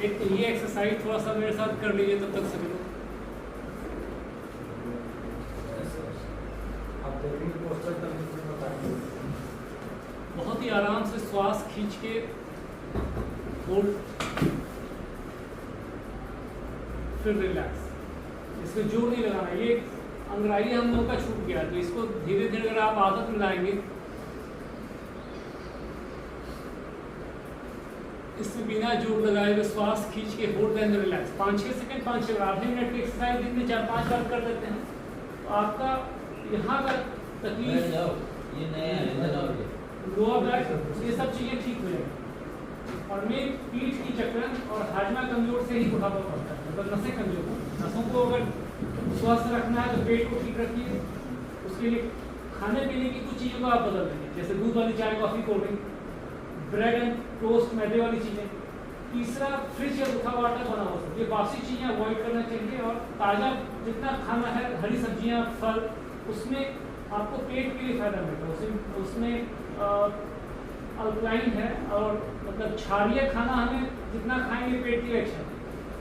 एक तो ये एक्सरसाइज थोड़ा सा मेरे साथ कर लीजिए तब तक सभी लोग। बहुत ही आराम से श्वास खींच के होल्ड, फिर रिलैक्स। इसमें जोर नहीं लगाना। ये अंगड़ाई हम लोग का छूट गया, तो इसको धीरे धीरे अगर आप आदत में लाएंगे, इसमें बिना जोर लगाए हुए श्वास खींच के होल्ड एंड रिलैक्स 5-6 सेकंड, 5-6 आधे मिनट की एक्सरसाइज दिन में 4-5 बार कर लेते हैं, तो आपका यहाँ का तकलीफ, लोअर बैक, ये सब चीज़ें ठीक हो जाएगी। और मेन पीठ की जकड़न और हाजमा कमजोर से ही बुढ़ापा पड़ता है, मतलब नसें कमजोर। नसों को अगर स्वस्थ रखना है तो पेट को ठीक रखिए। उसके लिए खाने पीने की कुछ चीज़ों को आप बदल देंगे, जैसे दूध वाली चाय, coffee, cold drink, bread and toast, मैदे वाली चीज़ें। तीसरा, फ्रिज या रुखा हुआ आटा बना हुआ, ये बासी चीज़ें अवॉइड करना चाहिए। और ताज़ा जितना खाना है, हरी सब्जियाँ, फल, उसमें आपको पेट के लिए फ़ायदा मिलता है। उसमें अल्कलाइन है, और मतलब क्षारीय खाना हमें जितना खाएंगे पेट के लिए अच्छा है,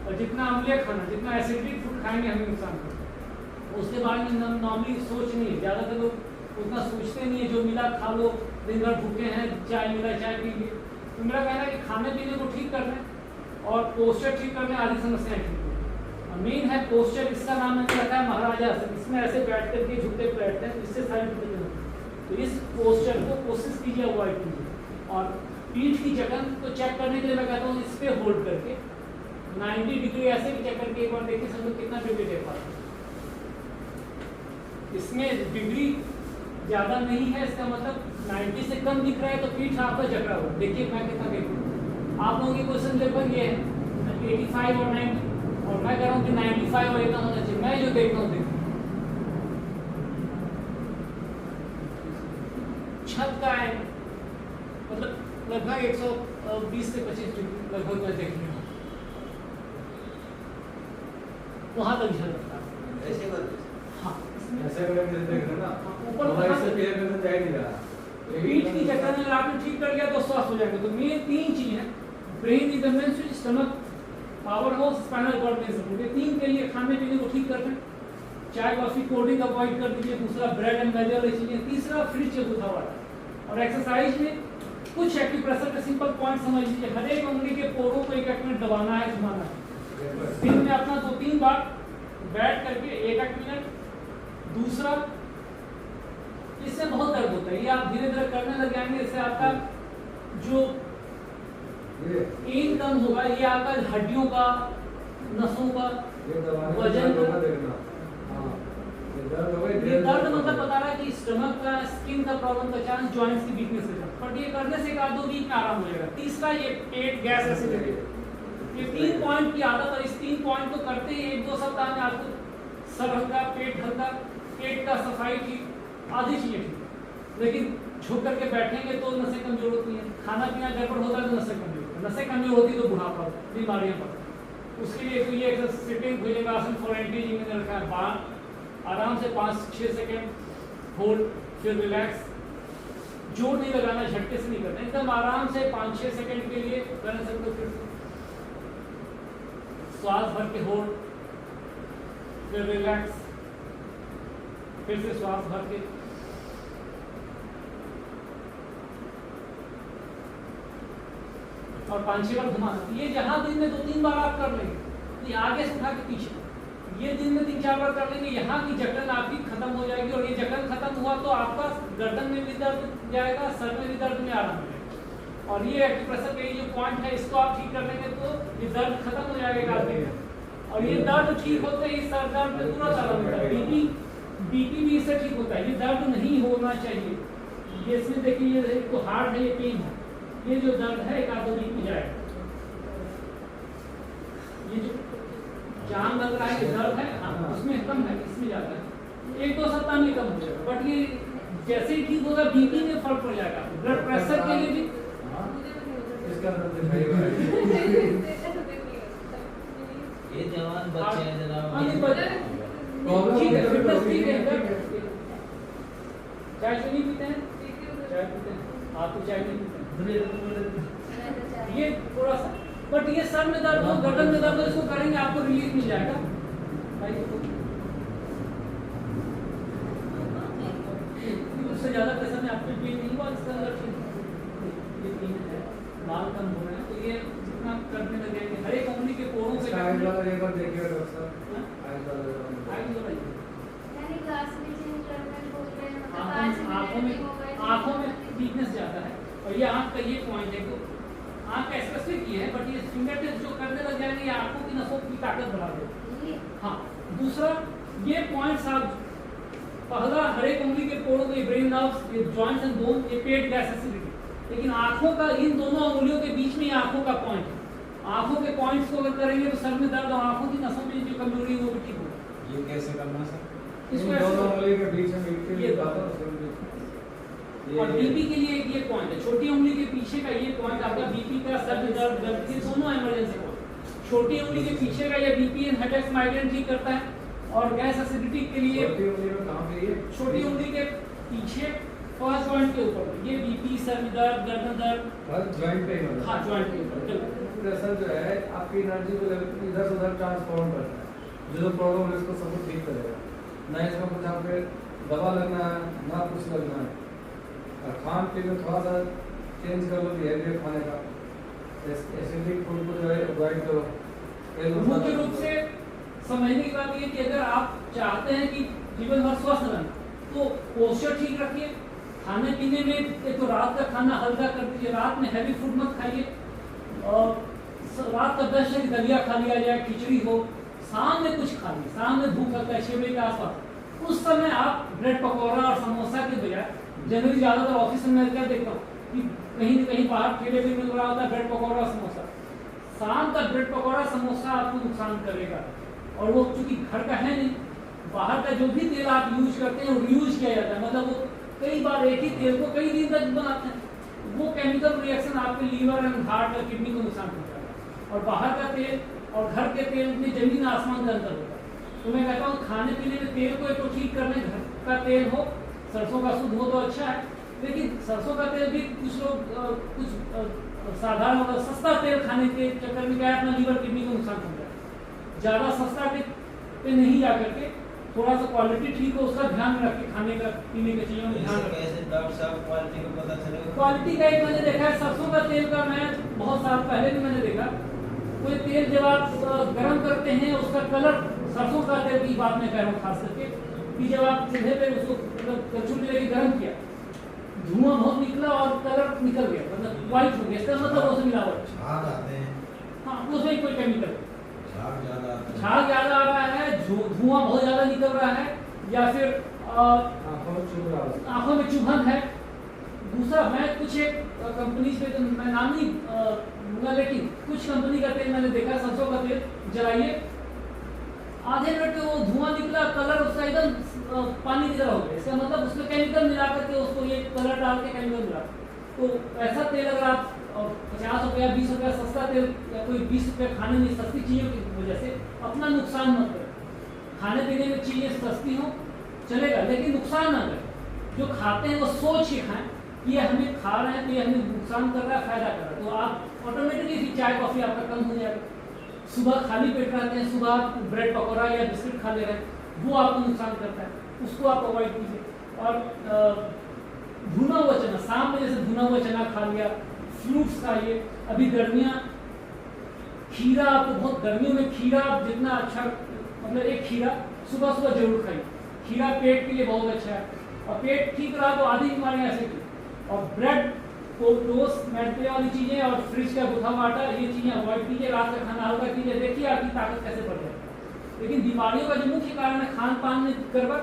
और जितना अम्लीय खाना, जितना एसिडिक फूड खाएंगे हमें नुकसान करता है। उसके बारे में नॉर्मली सोच नहीं है, ज़्यादातर लोग उतना सोचते नहीं है। जो मिला खा लो, दिन भर भूखे हैं, चाय मिला चाय पी लिए। तो मेरा कहना है कि खाने पीने को ठीक करना और पोस्चर ठीक करने, आदि समस्याएं ठीक करना। मेन है पोस्चर, इसका नाम मैंने रखा है महाराजा आसन। इसमें ऐसे बैठ करके झुकते बैठते हैं, इससे सारी दिक्कतें होती हैं। तो इस पोस्चर को कोशिश कीजिए अवॉइड कीजिए। और पीठ की जकड़न को चेक करने के लिए मैं कहता हूँ इस पे होल्ड करके 90 डिग्री ऐसे भी चेक करके एक बार देखिए सब लोग कितना डिग्री दे पाते हैं। इसमें डिग्री ज़्यादा नहीं है, इसका मतलब 90 से कम दिख रहा है तो पीठ आपका जकड़ा हुआ। देखिए मैं कितना देखूँ, आप लोगों की क्वेश्चन लगभग ये है 85 और 90, और मैं कह रहा हूँ कि 95 और इतना होना चाहिए। मैं जो देखता हूँ देखिए छत का है, मतलब लगभग 120 से 25 डिग्री लगभग मैं देख रहा हूँ, वहाँ तक झल रहा है। हाँ, पीठ की जकड़न अगर आपने ठीक कर लिया तो स्वस्थ हो जाएगा। तो मेन 3 चीज है, brain is the main switch, stomach, power house, spinal cord में सपोर्ट। ये 3 के लिए खाने पीने को ठीक करते हैं। चाय, कॉफी, कोल्ड ड्रिंक अवॉइड कर दीजिए। दूसरा, ब्रेड एंड मैदे वाली चीजें। तीसरा, फ्रिज से गुथा हुआ। और एक्सरसाइज में कुछ एक्यूप्रेशर के सिंपल पॉइंट समझ लीजिए। हर एक उंगली के पोरों को 1-1 मिनट दबाना है, घुमाना है। दिन में अपना 2-3 बार बैठ करके 1-1 मिनट। दूसरा, इससे बहुत दर्द होता है, ये आप धीरे धीरे करने लग जाएंगे, इससे आपका जो पेन कम होगा। ये आपका हड्डियों का, नसों का, वजन का दर्द मतलब बता रहा है कि स्टमक का, स्किन का प्रॉब्लम का चांस, जॉइंट्स की वीकनेस का। बट ये करने से 1-2 वीक में आराम हो जाएगा। तीसरा, ये पेट गैस एसिडिटी, ये 3 पॉइंट की आदत, और इस 3 पॉइंट को करते ही 1-2 सप्ताह में आपको सर हल्का, पेट हल्का, पेट का सफाई ठीक, आधी चीजें ठीक। लेकिन झुक करके बैठेंगे तो नसें कमजोर होती हैं, खाना पीना गड़बड़ होता है तो नसें कमजोर होती हैं, नसें कमजोर होती है तो बुढ़ापा, बीमारियां पड़ती। उसके लिए तो ये sitting bhujangasana for anti ageing में रखा है। बाहर आराम से 5-6 सेकेंड होल्ड, फिर रिलैक्स। जोर नहीं लगाना, झटके से नहीं करना, एकदम आराम से 5-6 सेकेंड के लिए करने से। तो फिर श्वास भर के होल्ड, फिर रिलैक्स, फिर से श्वास भर के। और 5-6 बार घुमाना। ये जहां दिन में 2-3 बार आप कर लेंगे, ये आगे से उठा के पीछे, ये दिन में 3-4 बार कर लेंगे, यहाँ की जकड़न आपकी खत्म हो जाएगी। और ये जकड़न खत्म हुआ तो आपका गर्दन में भी दर्द जाएगा, सर में भी दर्द में आराम मिलेगा। और ये एक्यूप्रेशर का ये जो पॉइंट है, इसको आप ठीक कर लेंगे तो ये दर्द खत्म हो जाएगा आदमी में। और ये दर्द ठीक होते ही सर दर्द में तुरंत आराम मिलता है। बीपी भी इससे ठीक होता है। ये दर्द नहीं होना चाहिए। ये इसमें देखिए, ये तो हार्ड है, ये पेन है, ये जो दर्द है 1-2 वीक में जाएगा। ये जो जान लग रहा है, ये दर्द है, हाँ, उसमें कम है, इसमें ज्यादा है। 1-2 सप्ताह में कम हो जाएगा। बट ये जैसे ही ठीक होगा, बीपी में फर्क पड़ जाएगा। ब्लड प्रेशर के लिए भी ये जवान बच्चे हैं जनाब, ठीक है, फिटनेस ठीक है। चाय नहीं पीते हैं? चाय पीते हैं, आप तो चाय नहीं पीते हैं। ये थोड़ा सा बट ये सर में दर्द हो, गर्दन में दर्द हो, इसको करेंगे आपको रिलीफ मिल जाएगा भाई। उससे ज्यादा प्रेशर में आपको पेन नहीं हुआ, इसका ये पेन है, बाल कम हो रहे हैं, तो ये जितना करने लगेंगे हर एक उंगली के कोणों पे आइज वाला एक बार देखिए डॉक्टर साहब, आइज वाला आइज वाला यानी ग्लास में चेंज करना बोल रहे हैं, मतलब आज आंखों में वीकनेस ज्यादा है। और ये आंख का ये पॉइंट है, तो आंख का स्पेसिफिक ये है, बट ये फिंगर टिप्स जो करने लग जाएंगे ये आंखों की नसों की ताकत बढ़ा देगा। हाँ, दूसरा ये पॉइंट्स आप पहला हर एक उंगली के कोणों के ब्रेन नर्व्स, ये जॉइंट्स एंड बोन, ये पेट गैस एसिडिटी, लेकिन आंखों का इन दोनों उंगलियों के बीच में आंखों का पॉइंट है। आंखों के पॉइंट्स को अगर करेंगे तो सर में दर्द और आंखों की नसों में जो कमजोरी है वो भी ठीक होगा। ये कैसे करना सर? इसको इन ऐसे दोनों उंगली के बीच में मिलके ये बात और बीपी के लिए एक ये पॉइंट है, छोटी उंगली के पीछे का ये पॉइंट आपका बीपी का, सर में दर्द, ये दोनों इमरजेंसी पॉइंट। छोटी उंगली के पीछे का ये बीपी एंड हेडेक माइग्रेन ठीक करता है, और गैस एसिडिटी के लिए छोटी उंगली में कहां पे ये? छोटी उंगली के पीछे फर्स्ट जॉइंट के ऊपर ये बीपी, सर में दर्द, गर्दन दर्द, बस जॉइंट पे ही मतलब। हाँ जॉइंट के ऊपर। प्रेशर जो है आपकी एनर्जी को इधर से उधर ट्रांसफॉर्म करता है, जो प्रॉब्लम है उसको सब ठीक करेगा। ना इसमें कुछ आप पे दवा लगना है, ना कुछ लगना है। और खान पीन में थोड़ा सा चेंज कर लो बिहेवियर खाने का, एसिडिक फूड को जो है अवॉइड करो। मुख्य रूप से समझने की बात ये कि अगर आप चाहते हैं कि जीवन भर स्वस्थ रहें तो पोस्चर ठीक रखिए, खाने पीने में एक तो रात का खाना हल्का कर दीजिए, रात में हैवी फूड मत खाइए, और रात का बेस्ट है कि दलिया खा लिया जाए, खिचड़ी हो, शाम में कुछ खा लीजिए, शाम में भूख लगता है 6 बजे के आसपास, उस समय आप ब्रेड पकौड़ा और समोसा के बजाय, जनरली ज्यादातर ऑफिस में मैं क्या देखता हूँ कि कहीं न कहीं बाहर ठेले भी मिल रहा होता है ब्रेड पकौड़ा और समोसा। शाम का ब्रेड पकौड़ा समोसा आपको नुकसान करेगा, और वो चूंकि घर का है नहीं, बाहर का जो भी तेल आप यूज करते हैं वो यूज किया जाता है, मतलब वो कई बार एक ही तेल को कई दिन तक बनाते हैं, वो केमिकल रिएक्शन आपके लीवर एंड हार्ट और किडनी को नुकसान पहुंचाएगा। और बाहर का तेल और घर के तेल में जमीन आसमान का अंतर होता है। तो मैं कहता हूँ खाने पीने में तेल को एक तो ठीक करने, घर का तेल हो, सरसों का शुद्ध हो तो अच्छा है, लेकिन सरसों का तेल भी कुछ लोग कुछ साधारण मतलब सस्ता तेल खाने के चक्कर में क्या है अपना लीवर किडनी को नुकसान पहुंचाएगा। ज़्यादा सस्ता पे नहीं जा करके थोड़ा सा क्वालिटी ठीक हो उसका ध्यान रख के खाने का पीने की चीज़ों में ध्यान रखें। कैसे डॉक्टर साहब क्वालिटी को पता चलेगा? क्वालिटी का एक मैंने देखा है सरसों का तेल का, मैं बहुत साल पहले भी मैंने देखा, कोई तेल जब आप गर्म करते हैं उसका कलर, सरसों का तेल की बात मैं कह रहा हूँ खास करके, कि जब आप चूल्हे पे उसको कलछुल लेके गर्म किया, धुआं बहुत निकला और कलर निकल गया, मतलब व्हाइट हो गया, इसका मतलब उसमें मिलावट। झाग आते हैं, हाँ, उसमें कोई केमिकल, झाग ज्यादा आते हैं, झाग ज्यादा आ रहा है, धुआं बहुत ज्यादा निकल रहा है, या फिर आंखों में चुभ रहा है, आंखों में चुभन है। दूसरा, मैं कुछ एक कंपनी पे तो मैं नाम नहीं लूंगा, लेकिन कुछ कंपनी का तेल मैंने देखा, सरसों का तेल जलाइए, आधे मिनट में वो धुआं निकला, कलर उसका एकदम पानी की तरह हो गया, इसका मतलब उसमें केमिकल मिला करके उसको ये कलर डाल के केमिकल मिला। तो ऐसा तेल अगर आप 50 रुपया 20 रुपया सस्ता तेल या कोई 20 रुपया खाने में सस्ती चीज़ों की वजह से अपना नुकसान मत करें। खाने पीने में चीज़ें सस्ती हों चलेगा, लेकिन नुकसान ना करें। जो खाते हैं वो सोच के खाएं कि ये हमें खा रहे हैं तो ये हमें नुकसान कर रहा है, फायदा कर रहा है, तो आप ऑटोमेटिकली फिर चाय कॉफ़ी आपका कम हो जाएगा। सुबह खाली पेट रहते हैं, सुबह आप ब्रेड पकौड़ा या बिस्किट खा ले रहे हैं, वो आपको नुकसान करता है, उसको आप अवॉइड कीजिए। और भुना हुआ चना, शाम में जैसे भुना हुआ चना खा लिया, फ्रूट्स खाइए, अभी गर्मियाँ, खीरा, आपको बहुत गर्मियों में खीरा जितना अच्छा, मतलब एक खीरा सुबह सुबह जरूर खाइए, खीरा पेट के लिए बहुत अच्छा है, और पेट ठीक रहा तो आधी बीमारियाँ ऐसे की। और ब्रेड, टोस्ट, मैदे वाली चीज़ें और फ्रिज का गुथा हुआ आटा, ये चीज़ें अवॉइड कीजिए, रात का खाना हल्का कीजिए, देखिए आपकी ताकत कैसे बढ़ जाए। लेकिन बीमारियों का जो मुख्य कारण है खान पान में गड़बड़,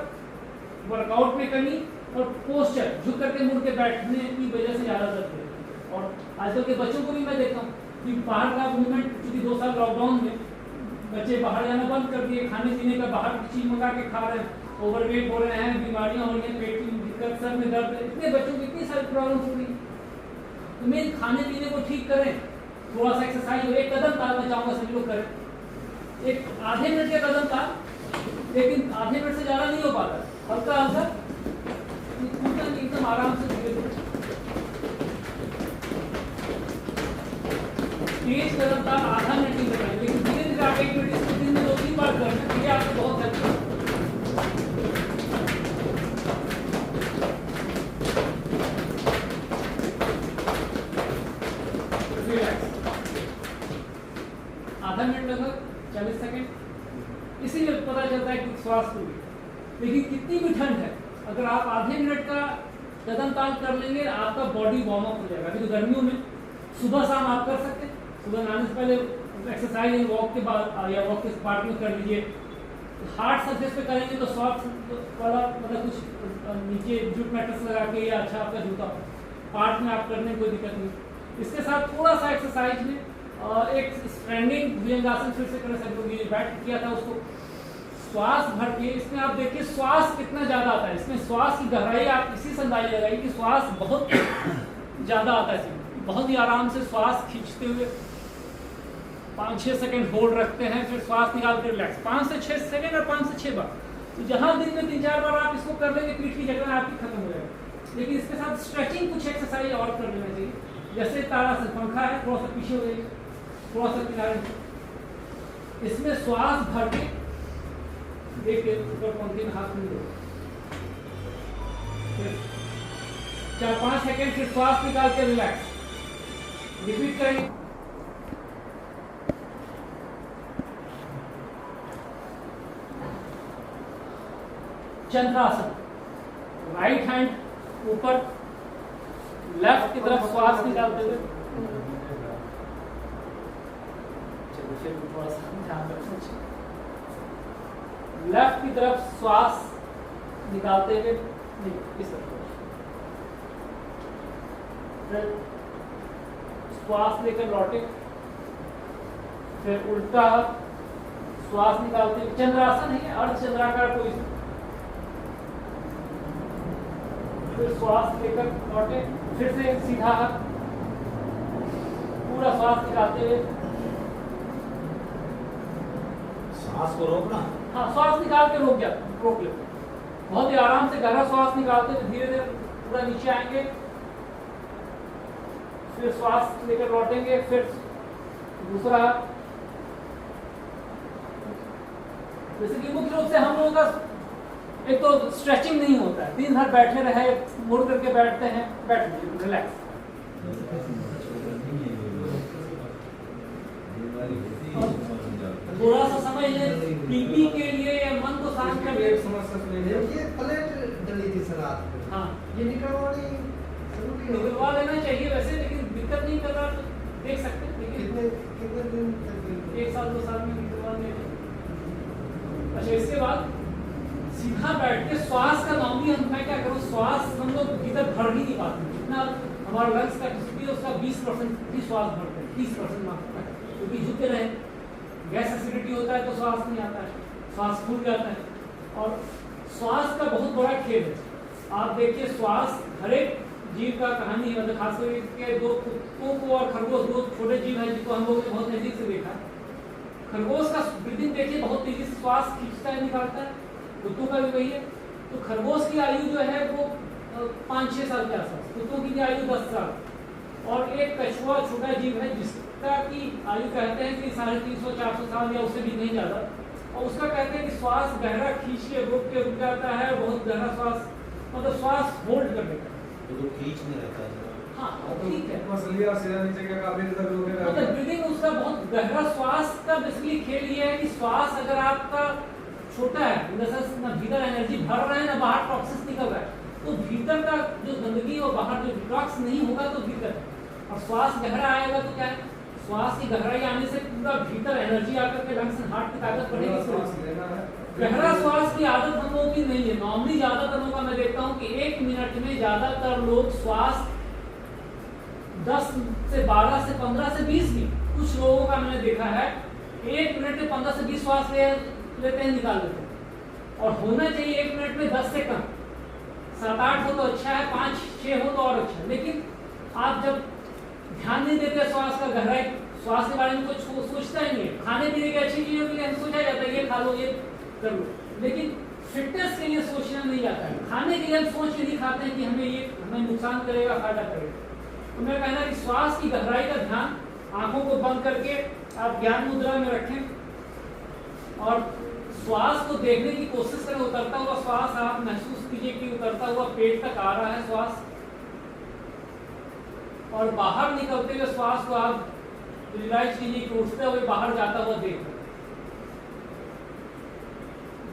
वर्कआउट में कमी और पोस्चर, झुक करके मुड़ के बैठने की वजह से ज़्यादा दर्द है। और आजकल के बच्चों को भी मैं देखता हूँ कि बाहर का मूवमेंट, क्योंकि 2 साल लॉकडाउन में बच्चे बाहर जाना बंद कर दिए, खाने पीने का बाहर की चीज़ मंगा के खा रहे हैं, ओवरवेट हो रहे हैं, बीमारियाँ हो रही हैं, पेट की दिक्कत, सर में दर्द, इतने बच्चों को इतनी सारी प्रॉब्लम हो रही है। तो मेन खाने पीने को ठीक करें, थोड़ा सा एक्सरसाइज हो, एक कदम ताल मैं चाहूँगा सभी लोग करें, एक आधे मिनट का कदम ताल, लेकिन आधे मिनट से ज़्यादा नहीं हो पाता, हल्का हल्का एकदम आराम से धीरे धीरे। तेज कदम ताल आधा मिनट नहीं करना है, लेकिन धीरे धीरे आप 1 मिनट इसको दिन में 2-3 बार करना है, ये आपको बहुत हेल्प करेगा। आधा मिनट लगभग 40 सेकंड, इसीलिए पता चलता है कि श्वास टूट गई। लेकिन कितनी भी ठंड है, अगर आप आधे मिनट का कदम ताल कर लेंगे आपका बॉडी वार्म अप हो जाएगा। अभी तो गर्मियों में सुबह शाम आप कर सकते हैं, सुबह नहाने से पहले एक्सरसाइज वॉक के बाद या वॉक के पार्ट में कर लीजिए। हार्ड सरफेस पे करेंगे तो सॉफ्ट वाला मतलब कुछ नीचे जूट मैट्रेस लगा के या अच्छा आपका जूता पार्ट में आप करने में कोई दिक्कत नहीं। इसके साथ थोड़ा सा एक्सरसाइज में एक स्टैंडिंग भुजंगासन फिर से करें, सब लोग ये बैठ किया था उसको श्वास भर के। इसमें आप देखिए श्वास कितना ज्यादा आता है, इसमें श्वास की गहराई आप इसी से अंदाजा लगाइए कि श्वास बहुत ज्यादा आता है। इसमें बहुत ही आराम से श्वास खींचते हुए 5-6 सेकंड होल्ड रखते हैं, फिर श्वास निकाल के रिलैक्स 5 से 6 सेकंड और 5 से 6 बार। तो जहां दिन में 3-4 बार आप इसको कर लेंगे पीठ की जगह आपकी खत्म हो जाएगा। लेकिन इसके साथ स्ट्रेचिंग कुछ एक्सरसाइज और कर लेना चाहिए, जैसे ताड़ासन, पंखा है थोड़ा सा पीछे हो जाइए, थोड़ा सा किनारे। इसमें श्वास भर के देखिए ऊपर पंखे में हाथ नहीं दो, 4-5 सेकंड फिर श्वास निकाल के रिलैक्स, रिपीट करेंगे। चंद्रासन, राइट हैंड ऊपर, लेफ्ट की तरफ श्वास निकालते हुए, थोड़ा सा ध्यान रखना, लेफ्ट की तरफ श्वास निकालते हुए इस तरफ, फिर श्वास लेकर लौटे, फिर उल्टा श्वास निकालते हुए। चंद्रासन है, अर्धचंद्राकार पोजीशन, फिर श्वास लेकर लौटे, फिर से सीधा हाथ, पूरा श्वास निकालते हुए, सांस को रोकना। हाँ श्वास निकाल के रोक ले, बहुत ही आराम से गहरा श्वास निकालते हुए धीरे धीरे पूरा नीचे आएंगे, फिर श्वास लेकर लौटेंगे, फिर दूसरा हाथ। जैसे कि मुख्य रूप से हम लोगों का एक तो स्ट्रेचिंग नहीं होता है, दिन भर बैठे रहे, मुड़ करके बैठते हैं, बैठ लीजिए रिलैक्स। थोड़ा सा समझ लें, बीपी के लिए या मन को शांत करने एक समस्या सुनी है, ये प्लेट डली थी सलाद पे। हाँ ये निकलवानी जरूरी है। निकलवा लेना चाहिए वैसे, लेकिन दिक्कत नहीं कर रहा तो देख सकते हैं, लेकिन कितने दिन तक 1 साल 2 साल में निकलवाने। अच्छा इसके बाद सीधा बैठ के श्वास का नॉर्मली मैं क्या करूँ, श्वास हम लोग भीतर भर ही नहीं पाते, जितना हमारा लंग्स का कैपेसिटी है उसका 20% ही श्वास भरते हैं, 30% मारते हैं, क्योंकि झुके रहे, गैस एसिडिटी होता है तो श्वास नहीं आता है, श्वास फूल जाता है। और श्वास का बहुत बड़ा खेल है, आप देखिए श्वास हर एक जीव का कहानी है, मतलब खासकर के 2 कुत्तों को और खरगोश, 2 छोटे जीव हैं जिनको हम लोगों ने बहुत नजदीक से देखा। खरगोश का ब्रीदिंग देखिए, बहुत तेजी से श्वास खींचता है निकालता है, कुत्तों का भी वही है। तो खरगोश की आयु जो है वो 5-6 साल के आसपास, कुत्तों की भी आयु 10 साल, और एक कछुआ छोटा जीव है जिसका की आयु कहते हैं कि 350-400 साल या उससे भी नहीं ज्यादा, और उसका कहते हैं कि श्वास गहरा खींच के रुक जाता है, बहुत गहरा श्वास मतलब श्वास होल्ड कर लेता है, तो खींच नहीं रहता है। हाँ ठीक है, मसलिया सीधा नीचे का काफी तक रोकेगा। मतलब ब्रीदिंग उसका बहुत गहरा श्वास का बेसिकली खेल ये है कि श्वास अगर आपका छोटा है, ना भीतर एनर्जी भर रहा है ना बाहर टॉक्सिस निकल रहा है, तो भीतर का जो गंदगी और बाहर जो डिटॉक्स नहीं होगा तो भीतर, और श्वास गहरा आएगा तो क्या है, श्वास की गहराई आने से पूरा भीतर एनर्जी आकर के लंग्स एंड हार्ट की ताकत बढ़ेगी। गहरा श्वास की आदत हम लोगों की नहीं है, नॉर्मली ज्यादातर लोगों का मैं देखता हूँ कि 1 मिनट में ज्यादातर लोग श्वास 10 से 12 से 15 से 20 भी, कुछ लोगों का मैंने देखा है 1 मिनट में 15 से 20 श्वास लेते हैं, निकाल लेते हैं, और होना चाहिए 1 मिनट में 10 से कम, 7-8 हो तो अच्छा है, 5-6 हो तो और अच्छा है। लेकिन आप जब ध्यान नहीं देते श्वास का गहराई, श्वास के बारे में कुछ सोचता ही नहीं है, खाने पीने की अच्छी चीजों के लिए सोचा जाता है ये खा लो ये कर लो, लेकिन फिटनेस के लिए सोचना नहीं जाता है, खाने के लिए हम सोच के नहीं खाते हैं कि हमें नुकसान करेगा फायदा करेगा। तो मैं कहना कि श्वास की गहराई का ध्यान आंखों को बंद करके आप ज्ञान मुद्रा में रखें और श्वास को देखने की कोशिश करें। उतरता हुआ श्वास आप महसूस कीजिए कि उतरता हुआ पेट तक आ रहा है श्वास, और बाहर निकलते हुए श्वास को आप रियलाइज कीजिए कि उठते हुए बाहर जाता हुआ देख रहे हैं।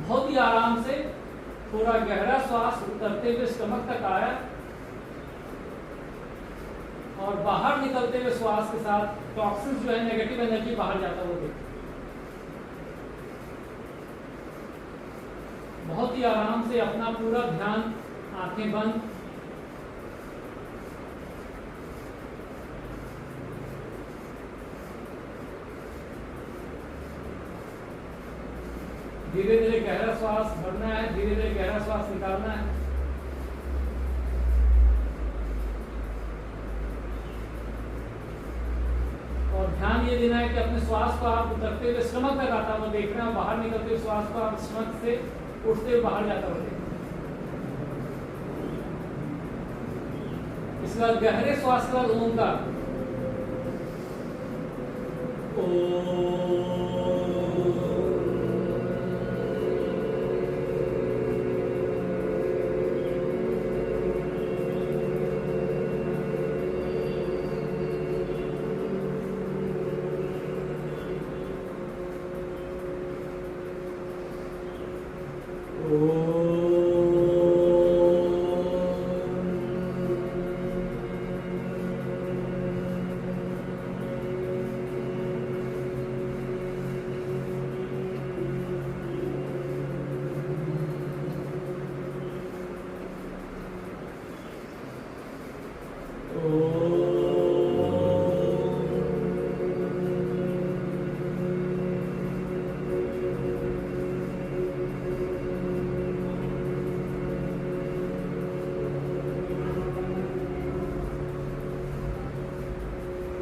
बहुत ही आराम से थोड़ा गहरा श्वास उतरते हुए स्टमक तक आया और बाहर निकलते हुए श्वास के साथ टॉक्सिन्स जो है, नेगेटिव एनर्जी बाहर जाता हुआ देख। बहुत ही आराम से अपना पूरा ध्यान, आंखें बंद, धीरे धीरे गहरा श्वास भरना है, धीरे धीरे गहरा श्वास निकालना है। और ध्यान ये देना है कि अपने श्वास को आप उतरते हुए स्टमक तक आता हुआ देख रहे हैं, बाहर निकलते हुए श्वास को आप स्टमक से उठते हुए बाहर जाता हुआ देख रहे हैं। इसके बाद गहरे श्वास के बाद ओंकार,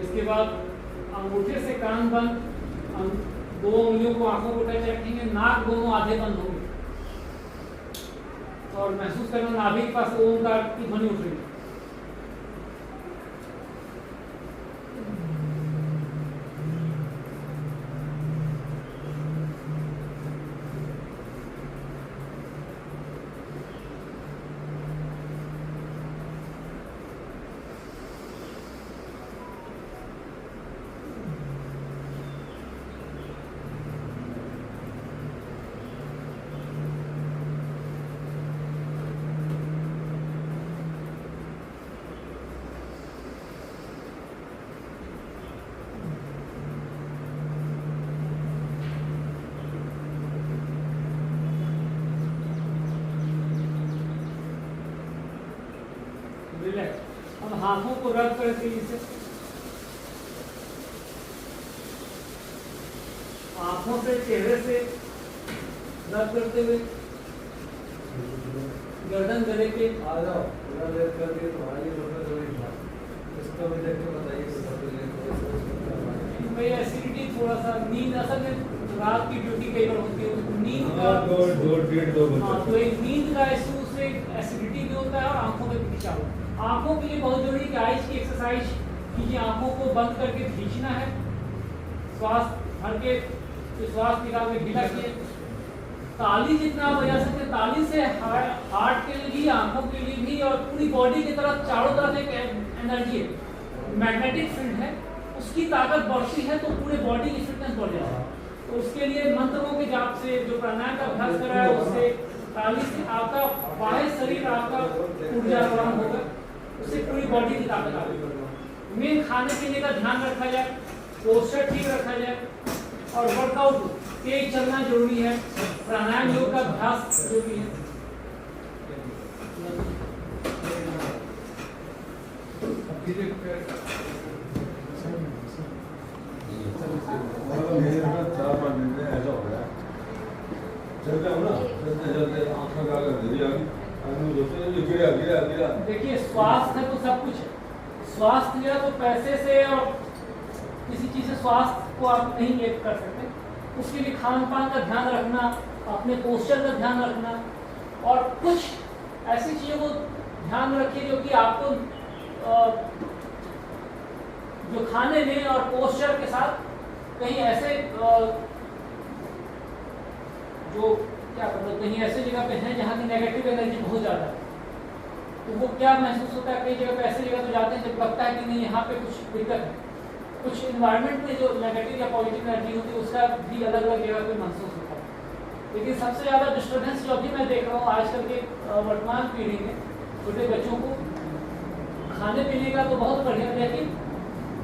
इसके बाद अंगूठे से कान बंद, दो उंगलियों को आंखों को टच रखेंगे, नाक दोनों आधे बंद होंगे और महसूस करना नाभि के पास ओंकार की ध्वनि उठ रही है। अब हाथों को रब करें तेजी से, आंखों से चेहरे से रब करते हुए गर्दन गले के आ जाओ पूरा लेट कर दिए तो आइए डॉक्टर जरूरी था इसको भी देख के बताइए कि सब लेट भाई एसिडिटी थोड़ा सा, नींद असल में रात की ड्यूटी कई बार होती है, नींद का तो एक नींद का इशू से एसिडिटी भी होता है और आंखों में भी खिंचाव होता है। आंखों के लिए बहुत जरूरी कि आइज की एक्सरसाइज कीजिए, आंखों को बंद करके खींचना है, श्वास भर के श्वास निकाल के ढीला किए, ताली जितना बजा सकते, ताली से हार्ट के लिए भी, आंखों के लिए भी और पूरी बॉडी की तरफ चारों तरफ एक एनर्जी है, मैग्नेटिक फील्ड है, उसकी ताकत बढ़ती है तो पूरे बॉडी की फिटनेस बढ़ जाती है। तो उसके लिए मंत्रों के जाप से, जो प्राणायाम का अभ्यास कर रहा है उससे, ताली से आपका बाह्य शरीर आपका ऊर्जावान होगा, उससे पूरी बॉडी की ताकत आएगी। मेन खाने पीने का ध्यान रखा जाए, पोस्चर ठीक रखा जाए और वर्कआउट तेज चलना जरूरी है, प्राणायाम योग का अभ्यास जरूरी है। देखिए स्वास्थ्य है तो सब कुछ है, स्वास्थ्य गया तो पैसे से और किसी चीज से स्वास्थ्य को आप नहीं ले कर सकते। उसके लिए खान पान का ध्यान रखना, अपने पोस्चर का ध्यान रखना और कुछ ऐसी चीजों को ध्यान रखिए जो कि आपको जो खाने में और पोस्चर के साथ कहीं ऐसे जो क्या मतलब कहीं ऐसे जगह पे हैं जहाँ की नेगेटिव एनर्जी बहुत ज़्यादा है, तो वो क्या महसूस होता है, कई जगह पे ऐसी जगह तो जाते हैं जब लगता है कि नहीं यहाँ पे कुछ दिक्कत है। कुछ इन्वायरमेंट में जो नेगेटिव या पॉजिटिव एनर्जी होती है उसका भी अलग अलग जगह पे महसूस होता है। लेकिन सबसे ज़्यादा डिस्टर्बेंस जो अभी मैं देख रहा हूँ आजकल के वर्तमान पीढ़ी में छोटे बच्चों को, खाने पीने का तो बहुत बढ़िया, लेकिन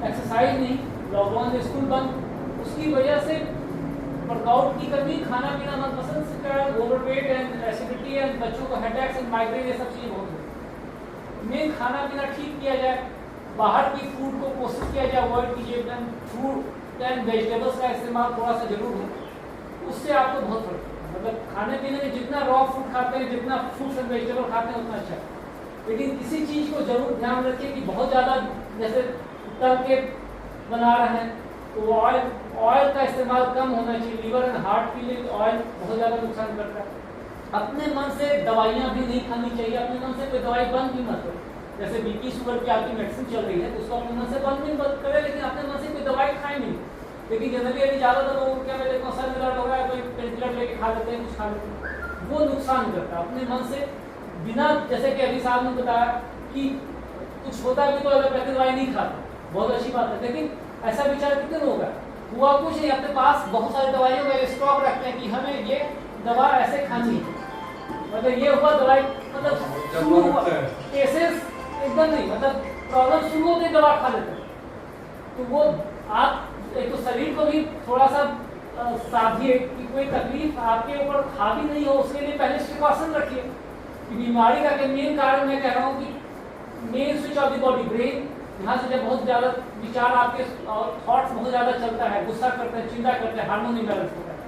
एक्सरसाइज नहीं, लॉकडाउन में स्कूल बंद, उसकी वजह से वर्कआउट की कमी, खाना पीना मनपसंद से का, ओवरवेट एंड एसिडिटी एंड बच्चों को हेडेक्स एंड माइग्रेन, ये सब चीज़ें बहुत होती। मेन खाना पीना ठीक किया जाए, बाहर की फूड को कोशिश किया जाए अवॉइड कीजिए, फ्रूट एंड वेजिटेबल्स का इस्तेमाल थोड़ा सा जरूर हो, उससे आपको बहुत फर्क है। मतलब खाने पीने में जितना रॉ फूड खाते हैं, जितना फ्रूट्स एंड वेजिटेबल खाते हैं उतना अच्छा है। लेकिन किसी चीज़ को जरूर ध्यान रखिए कि बहुत ज़्यादा जैसे तल के बना रहे हैं तो ऑयल का इस्तेमाल कम होना चाहिए। लीवर एंड हार्ट के लिए ऑयल बहुत ज़्यादा नुकसान करता है। अपने मन से दवाइयाँ भी नहीं खानी चाहिए, अपने मन से कोई दवाई बंद भी मत करो। जैसे बीपी शुगर की आपकी मेडिसिन चल रही है तो उसको अपने मन से बंद भी मत करें, लेकिन अपने मन से कोई दवाई खाए नहीं। लेकिन जनरली अभी ज़्यादातर लोगों को क्या, मैं देखता हूँ सर में दर्द हो रहा है तो पेन किलर लेके खा लेते हैं, कुछ खा लेते हैं, वो नुकसान करता है। अपने मन से बिना, जैसे कि अभी साहब ने बताया कि कुछ होता भी तो एलोपैथी दवाई नहीं खाता, बहुत अच्छी बात है, लेकिन ऐसा विचार कितने लोग हैं, हुआ कुछ नहीं, अपने पास बहुत सारी दवाइयों का स्टॉक रखते हैं कि हमें ये दवा ऐसे खानी है, मतलब ये हुआ दवाई, मतलब शुरू हुआ केसेस एकदम नहीं, मतलब प्रॉब्लम शुरू होते दवा खा लेते हैं। तो वो आप एक तो शरीर को भी थोड़ा सा साधिए कि कोई तकलीफ आपके ऊपर हावी नहीं हो, उसके लिए पहले प्रिकॉशन रखिए कि बीमारी का मेन कारण मैं कह रहा हूँ कि main switch off the body brain, यहाँ से जब बहुत ज़्यादा विचार आपके थॉट्स बहुत ज़्यादा चलता है, गुस्सा करते हैं, चिंता करते हैं, हार्मोन इम्बैलेंस होता है।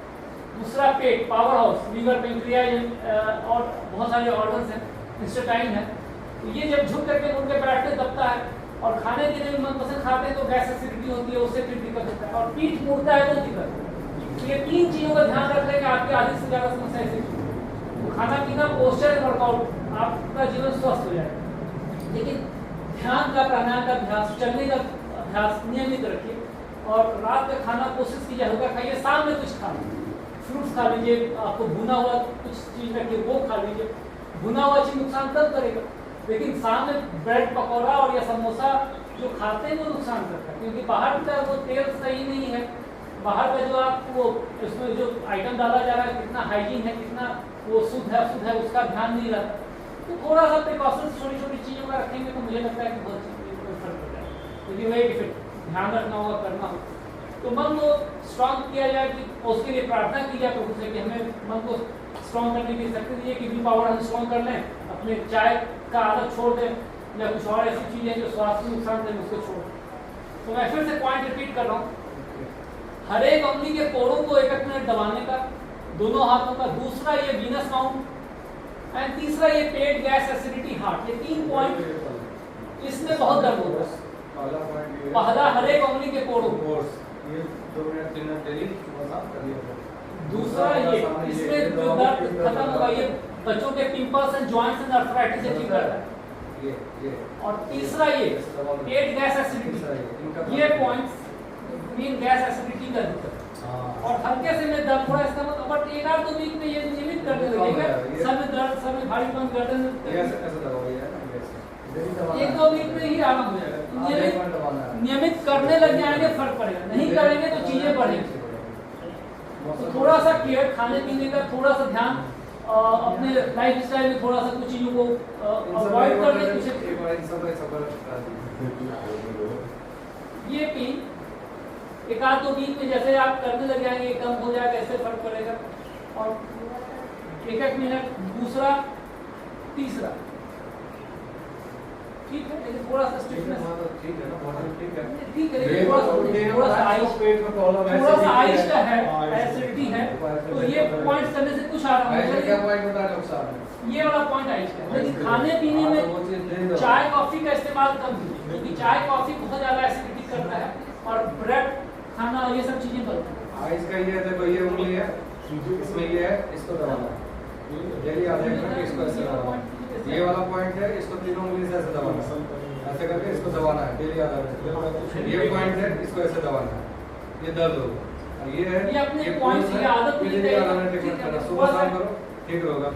दूसरा पेट, पावर हाउस, लीवर, पेंक्रियाज और बहुत सारे ऑर्गन्स हैं, इंस्टेटाइन है, तो ये जब झुक करके मुड़ के बैठते दबता है और खाने पीने में मनपसंद खाते हैं तो गैस एसिडिटी होती है, उससे फिर दिक्कत होता है, और पीठ मुड़ता है तो दिक्कत है। ये तीन चीज़ों का ध्यान रख लें कि आपकी आधी से ज़्यादा समस्या ऐसी तो खाना पीना, पोस्चर, वर्कआउट, आपका जीवन स्वस्थ हो जाएगा। लेकिन ध्यान का, प्राणायाम का अभ्यास, चलने का अभ्यास नियमित रखिए, और रात का खाना कोशिश कीजिए हल्का खाइए, शाम में कुछ खा लीजिए, फ्रूट्स खा लीजिए, आपको भुना हुआ कुछ चीज़ रखिए वो खा लीजिए। भुना हुआ चीज़ नुकसान तब करेगा, लेकिन शाम में ब्रेड पकौड़ा और या समोसा जो खाते हैं वो नुकसान करता है, क्योंकि बाहर का वो तेल सही नहीं है, बाहर का जो आप वो उसमें जो आइटम डाला जा रहा है कितना हाइजीन है, कितना वो शुद्ध है अशुद्ध है, उसका ध्यान नहीं रहता। तो थोड़ा सा प्रिकॉशंस छोटी छोटी चीज़ों का रखेंगे तो मुझे लगता है कि बहुत चीज़ फर्क पड़ता है, क्योंकि वही ध्यान रखना होगा, करना होगा। तो मन को स्ट्रांग किया जाए कि उसके लिए प्रार्थना की जाए प्रभु से कि हमें मन को स्ट्रांग करने की शक्ति दीजिए कि विल पावर हम स्ट्रांग कर लें, अपने चाय का आदत छोड़ दें या कुछ और ऐसी चीज़ें जो स्वास्थ्य को नुकसान दें उसको छोड़ दें। तो मैं फिर से पॉइंट रिपीट कर रहा हूँ, हर एक उंगली के कोड़ों को 1 मिनट दबाने का, दोनों हाथों का, दूसरा ये वीनस माउंट एंड तीसरा ये पेट, गैस, एसिडिटी, हार्ट, ये 3 पॉइंट इसमें बहुत दर्द होता है। पहला हर एक उंगली के कोड़ों, ये 2 मिनट 3 मिनट डेली कर लिया। दूसरा ये इसमें जो दर्द खत्म होगा, ये बच्चों के pimples and joints and arthritis से ठीक करता है। ये और तीसरा ये पेट, गैस, एसिडिटी, ये पॉइंट्स मेन गैस एसिडिटी का दिक्कत। और हल्के से में दर्द थोड़ा इसका मतलब, बट 1-2 वीक में ये नियमित करने लगेगा, सर में दर्द, सर में भारीपन, गर्दन, 1-2 वीक में ही आराम हो जाएगा। नियमित करने लग जाएंगे फर्क पड़ेगा, नहीं करेंगे तो चीजें बढ़ेंगी। तो थोड़ा सा केयर, खाने पीने का थोड़ा सा ध्यान, अपने लाइफ स्टाइल में थोड़ा सा कुछ चीजों को अवॉइड करने की ये पेन 1-2 वीक में जैसे आप करने लग जाएंगे कम हो जाएगा, ऐसे फर्क पड़ेगा। और 1-1 मिनट, दूसरा, तीसरा, ठीक है, लेकिन थोड़ा सा स्टिफनेस ठीक है ना, बॉडी ठीक है, ठीक है, लेकिन थोड़ा सा आइस, पेट में प्रॉब्लम है, थोड़ा सा आइस का है, एसिडिटी है, तो ये पॉइंट्स करने से कुछ आराम आइस क्या पॉइंट बता रहे हो साहब? ये वाला पॉइंट आइस का। लेकिन खाने पीने में चाय कॉफी का इस्तेमाल कम कीजिए, क्योंकि चाय कॉफी बहुत ज्यादा एसिडिटी करता है, और ब्रेड खाना ये सब चीजें बनती हैं। आइस का ये देखो, ये उंगली है, इसमें ये है, इसको दबाना, डेली आप देख रहे हैं, इसको ऐसे दबाना, ये वाला पॉइंट है, इसको तीनों उंगली से ऐसे दबाना, ऐसे करके इसको दबाना है, डेली आधा घंटे। ये पॉइंट है, इसको ऐसे दबाना है, ये दर्द होगा। और ये है ये अपने ये पॉइंट pulse की है, आदत ये नहीं डेली आधा है, घंटे ठीक है, करना, सुबह सुबह शाम से- करो, ठीक रहेगा।